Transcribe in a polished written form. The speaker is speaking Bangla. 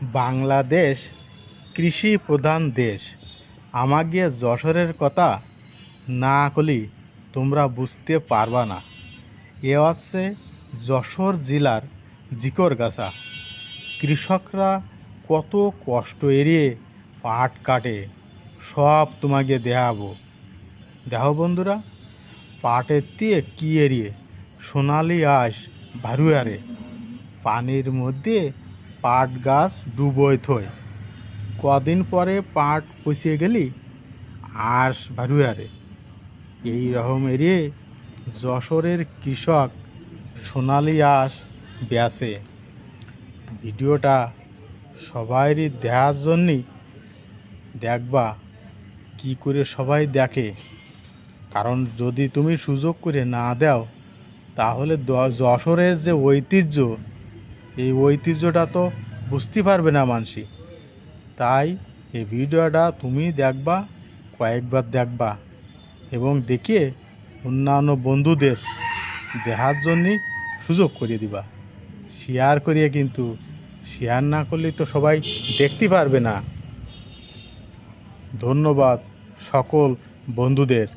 বাংলাদেশ কৃষি প্রধান দেশ। আমাকে যশোরের কথা না কলি তোমরা বুঝতে পারবা না। এ হচ্ছে যশোর জেলার জিকরগাছা। কৃষকরা কত কষ্ট এড়িয়ে পাট কাটে, সব তোমাকে দেখাবো। দেখো বন্ধুরা, পাটের দিয়ে কি এড়িয়ে সোনালি আঁশ ভারুয়ারে পানির মধ্যে পাট গাছ ডুবোয় থয়। কদিন পরে পাট পচিয়ে গেলি আঁশ ভারুয়ারে। এই রকম এড়িয়ে যশোরের কৃষক সোনালি আঁশ বেচে। ভিডিওটা সবাইরই দেখার জন্যই দেখবা, কি করে সবাই দেখে। কারণ যদি তুমি সুযোগ করে না দাও তাহলে যশোরের যে ঐতিহ্য, এই ঐতিহ্যটা তো বুঝতে পারবে না মানসি। তাই এই ভিডিওটা তুমি দেখবা, কয়েকবার দেখবা এবং দেখে অন্যান্য বন্ধুদের দেখার জন্যে সুযোগ করে দিবা। শেয়ার করিয়ে, কিন্তু শেয়ার না করলে তো সবাই দেখতে পারবে না। ধন্যবাদ সকল বন্ধুদের।